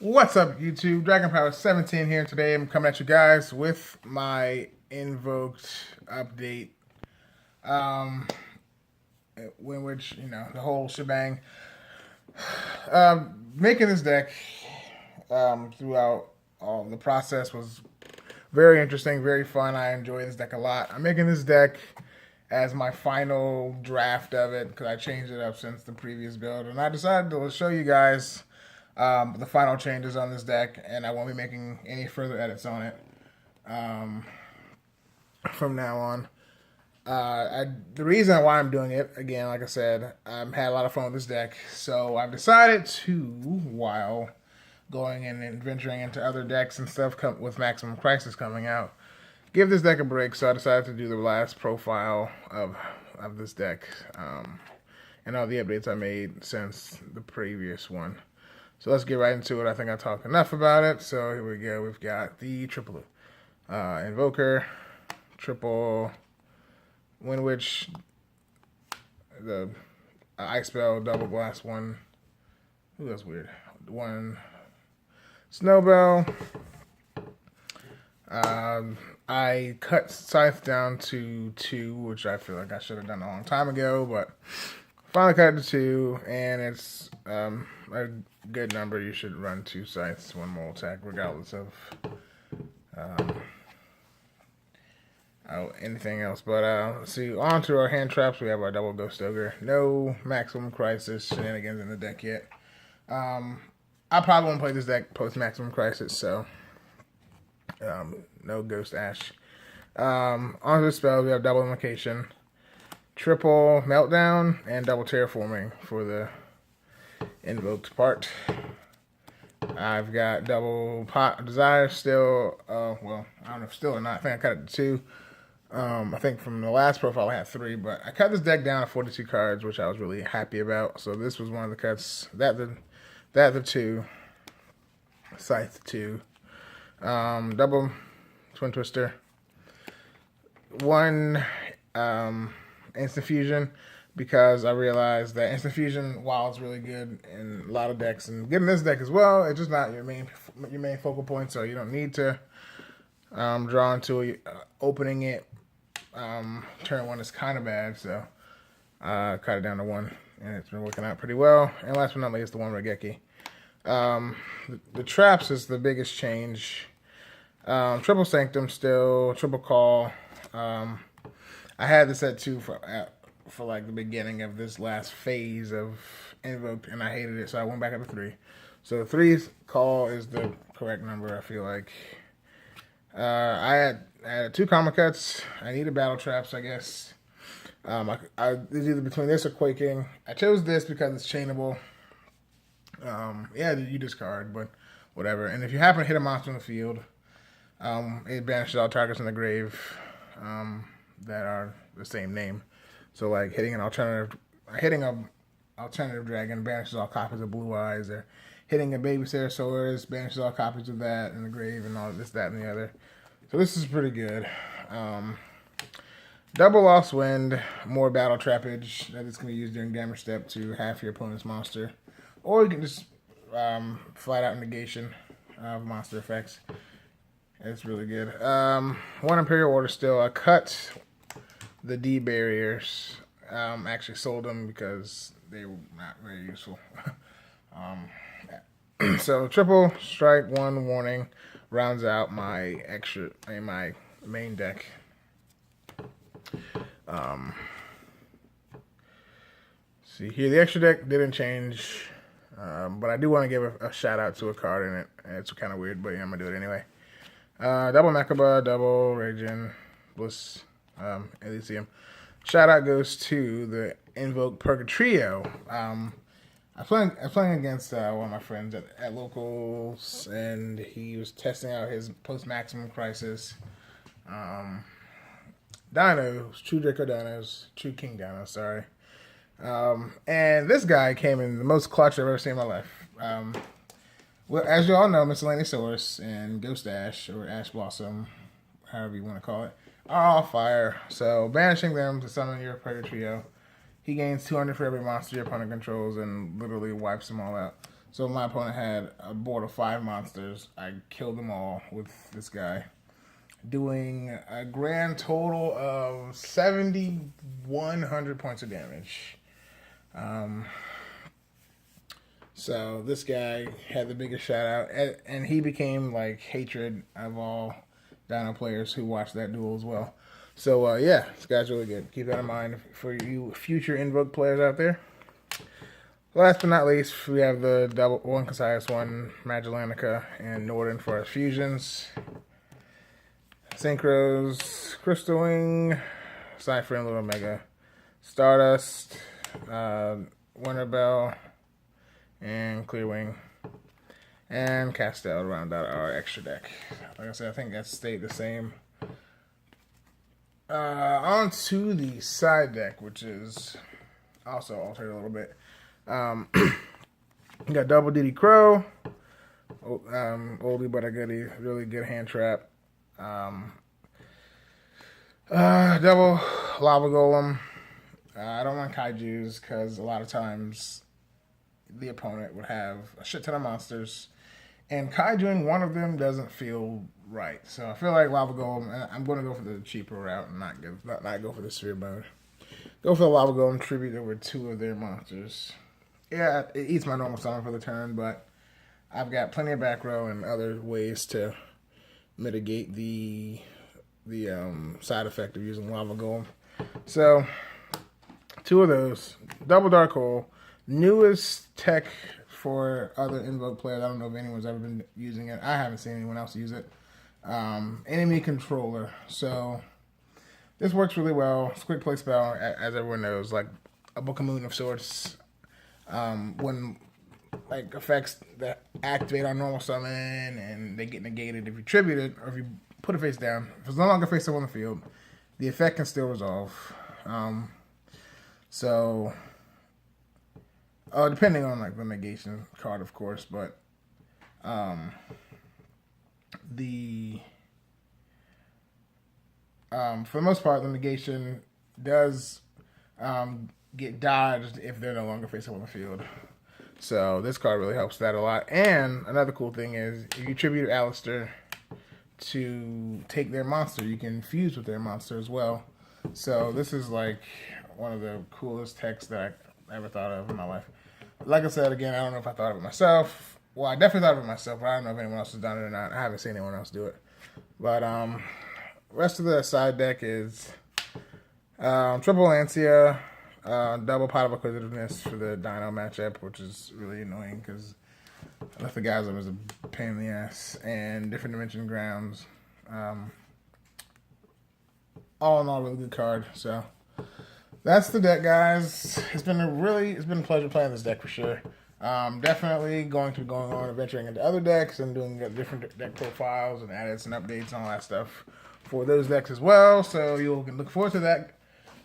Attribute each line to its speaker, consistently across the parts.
Speaker 1: What's up, YouTube? Dragon Power 17 here. Today I'm coming at you guys with my Invoked update. Um, Windwitch, the whole shebang. Making this deck throughout all the process was very interesting, very fun. I enjoy this deck a lot. I'm making this deck as my final draft of it because I changed it up since the previous build, and I decided to show you guys the final changes on this deck, and I won't be making any further edits on it from now on. The reason why I'm doing it, again, like I said, I've had a lot of fun with this deck, so I've decided to, while going in and venturing into other decks and stuff with Maximum Crisis coming out, give this deck a break. So I decided to do the last profile of this deck and all the updates I made since the previous one. So let's get right into it. I think I talked enough about it. So here we go. We've got the triple Invoker, triple Windwitch, the Ice Spell, double blast one. Ooh, that's weird. One Snowbell. I cut Scythe down to 2, which I feel like I should have done a long time ago, but finally cut it to 2, and it's a good number. You should run 2 Scythes, 1 more attack, regardless of anything else. But let's see, on to our hand traps. We have our double Ghost Ogre. No Maximum Crisis shenanigans in the deck yet. I probably won't play this deck post Maximum Crisis, so no Ghost Ash. On the spells, we have double Invocation, triple Meltdown, and double Terraforming for the invoked part. I've got double Pot Desire still. Well, I don't know if still or not. I think I cut it to 2. I think from the last profile I had 3, but I cut this deck down to 42 cards, which I was really happy about. So this was one of the cuts. That the 2, Scythe 2, double Twin Twister, 1 Instant Fusion, because I realized that Instant Fusion, while it's really good in a lot of decks, and getting this deck as well, it's just not your main focal point, so you don't need to draw into it. Opening it turn 1 is kind of bad, so cut it down to 1, and it's been working out pretty well. And last but not least, the 1 Regeki. The traps is the biggest change. Triple Sanctum still, triple Call. I had this at 2 for like the beginning of this last phase of Invoked, and I hated it, so I went back up to 3. So the 3 Call is the correct number, I feel like. I had 2 Karma Cuts. I needed Battle Traps, I guess. It's either between this or Quaking. I chose this because it's chainable. Yeah, you discard, but whatever. And if you happen to hit a monster in the field, it banishes all targets in the grave that are the same name. So like hitting a alternative dragon banishes all copies of Blue Eyes, or hitting a baby Ceratosaurus banishes all copies of that in the grave, and all this, that, and the other. So this is pretty good. Double Lost Wind, more battle trappage that is going to be used during damage step to half your opponent's monster. Or you can just flat out negation of monster effects. It's really good. 1 Imperial Order still. I cut the D barriers. Actually sold them because they were not very useful. So triple strike, 1 warning rounds out my my main deck. See here, the extra deck didn't change, but I do want to give a shout out to a card in it. It's kind of weird, but yeah, I'm gonna do it anyway. Double Makaba, double Raging Bliss, Elysium. Shout out goes to the Invoked Purgatrio. I was playing against one of my friends at locals, and he was testing out his post Maximum Crisis dinos, true Draco dinos, true King dinos, sorry. And this guy came in the most clutch I've ever seen in my life. Well, as you all know, Miscellaneous Source and Ghost Ash, or Ash Blossom, however you want to call it, are all fire. So banishing them to summon your Purgatrio, he gains 200 for every monster your opponent controls and literally wipes them all out. So my opponent had a board of 5 monsters. I killed them all with this guy, doing a grand total of 7,100 points of damage. So this guy had the biggest shout out, and he became like hatred of all Dino players who watched that duel as well. So yeah, this guy's really good. Keep that in mind for you future Invoked players out there. Last but not least, we have the double one Cassius, one Magellanica, and Norden for our fusions. Synchros, Crystal Wing, Cypher and Little Omega, Stardust, Winter Bell, and Clear Wing, and Castell to round out our extra deck. Like I said, I think that stayed the same. On to the side deck, which is also altered a little bit. We got double DD Crow, oldie but a goodie, really good hand trap. Double Lava Golem. I don't want Kaijus because a lot of times the opponent would have a shit ton of monsters, and Kaijuing one of them doesn't feel right. So I feel like Lava Golem, I'm going to go for the cheaper route and not go for the sphere mode. Go for the Lava Golem, tribute over 2 of their monsters. Yeah, it eats my normal summon for the turn, but I've got plenty of back row and other ways to mitigate the side effect of using Lava Golem. So 2 of those. Double Dark Hole, newest tech for other Invoke players. I don't know if anyone's ever been using it. I haven't seen anyone else use it. Enemy controller. So this works really well. It's a quick play spell, as everyone knows, like a Book of Moon of sorts. When like effects that activate on normal summon and they get negated if you tribute it or if you put it face down. If it's no longer face up on the field, the effect can still resolve. So depending on like the negation card, of course, but for the most part, the negation does get dodged if they're no longer face up on the field. So this card really helps that a lot. And another cool thing is if you tribute Alistair to take their monster, you can fuse with their monster as well. So this is like one of the coolest techs that I ever thought of in my life. Like I said, again, I don't know if I thought of it myself. Well, I definitely thought of it myself, but I don't know if anyone else has done it or not. I haven't seen anyone else do it. But rest of the side deck is triple Lancia, double Pot of Acquisitiveness for the Dino matchup, which is really annoying because I left the guys up as a pain in the ass, and different dimension grounds. All in all, really good card. So that's the deck, guys. It's been a pleasure playing this deck for sure. Definitely going to be going on adventuring into other decks and doing different deck profiles and edits and updates and all that stuff for those decks as well. So you can look forward to that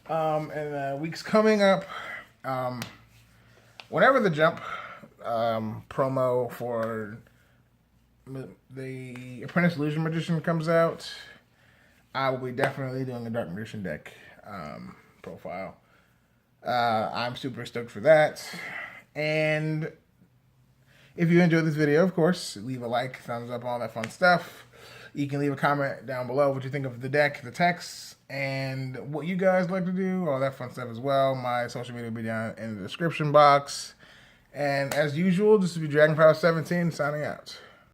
Speaker 1: in the weeks coming up. Whenever the Jump promo for the Apprentice Illusion Magician comes out, I will be definitely doing a Dark Magician deck profile. I'm super stoked for that. And if you enjoyed this video, of course, leave a like, thumbs up, all that fun stuff. You can leave a comment down below what you think of the deck, the text, and what you guys like to do, all that fun stuff as well. My social media will be down in the description box. And as usual, this will be Dragon Power 17 signing out.